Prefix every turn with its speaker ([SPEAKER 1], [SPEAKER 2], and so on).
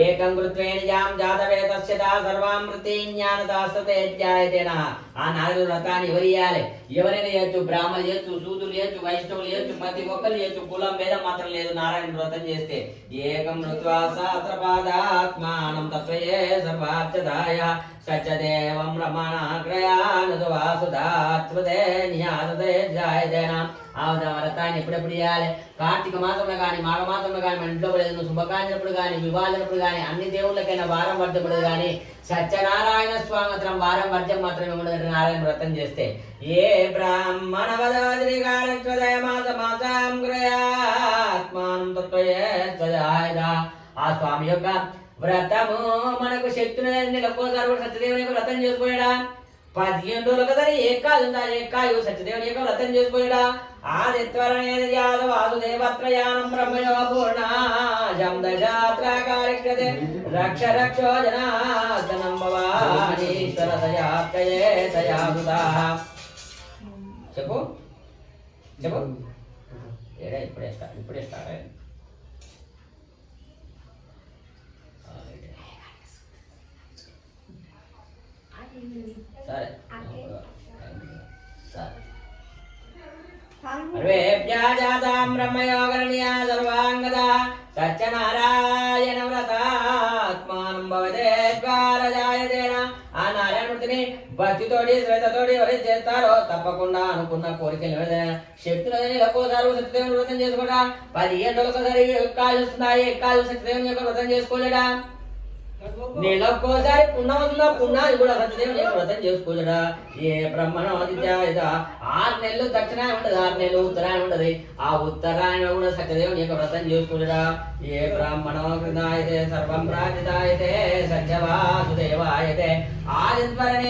[SPEAKER 1] ఏకం కృత్వేనిజాం జాతవేదస్య దా సర్వామృతి జ్ఞానదాసతే ధ్యాయతేన. ఆ నాలుగు వ్రతాన్ని ఎవరైనా చేయొచ్చు, బ్రాహ్మణులు చేయొచ్చు, శూద్రులు చేయొచ్చు, వైష్ణవులు చేయొచ్చు, ప్రతి ఒక్కరు చేయొచ్చు. కులం భేదం మాత్రం లేదు నారాయణ వ్రతం చేస్తే. ఏకం కృత్వా సహస్రపాదాత్మానం తత్వయే సర్వార్చదాయ సత్యదేవం రమణాగ్రయానదు వాసుదాత్మదే న్యాసతే ధ్యాయతేన. ఆ వ్రతాన్ని ఎప్పుడెప్పుడు చేయాలి? కార్తీక మాసంలో కానీ, మాఘ మాసంలో కానీ, మన ఇంట్లో శుభకార్యప్పుడు కానీ, వివాహాలప్పుడు కానీ, అన్ని దేవుళ్ళకైనా వారం వర్జముడు కానీ, సత్యనారాయణ స్వామి మాత్రం వారం వర్జం మాత్రమే ఉండదు నారాయణ వ్రతం చేస్తే. ఏ బ్రాహ్మణ వదాదిగాత్మానం తత్వయే సదాయదా. ఆ స్వామి యొక్క వ్రతము మనకు శక్తిని నెలకోసారి సత్యదేవుని యొక్క వ్రతం చేసుకోయడా. 15 రోజులు కదని ఏకాది ఉండాలి. ఏకాయు సత్యదేవుని యొక్క వ్రతం చేసుకోయడా. ఆదిత్వరణేన జాత వాసుదేవత్రయానం బ్రహ్మణో పూర్ణాజం దశాత్రాకారిక్యతే రక్ష రక్షో జనార్దనం భవానీశ్వర దయాప్తయే దయాసుతా. చెప్పు చెప్పు. ఏడా ఇప్పుడే స్టార్ట్ అయింది. సరే సర్వేభ్యాజాతాం బ్రహ్మయోగరణీయా సర్వాంగదా సత్యనారాయణ వ్రతాత్మానం భవతే ద్వారజాయతేన. ఆ నారాయణమూర్తిని భక్తితోటి శ్రద్ధతోటి ఎవరైతే చేస్తారో తప్పకుండా అనుకున్న కోరికలు శక్తులని ఒక్కోసారి సత్యదేవుని వ్రతం చేసుకోడా. 15 రోజులకోసారి కాలు వస్తున్నాయి. కాలు సత్యదేవుని యొక్క వ్రతం చేసుకోలేడా. నెలకోసారి పుణ్యవతులో పుణ్యాన్ని కూడా సత్యదేవుని యొక్క వ్రతం చేసుకోలేడా. ఏ బ్రహ్మణో ఆదిత్యాయుధ 6 నెలలు దక్షిణాయనం ఉండదు, 6 నెలలు ఉత్తరాయణం ఉండదు. ఆ ఉత్తరాయణం కూడా సత్యదేవుని యొక్క వ్రతం చేసుకోలేడా. ఏ బ్రాహ్మణో కృతాయతే సర్వం ప్రాజితాయతే సత్యవాసుదేవాయతే ఆదిత్వరణే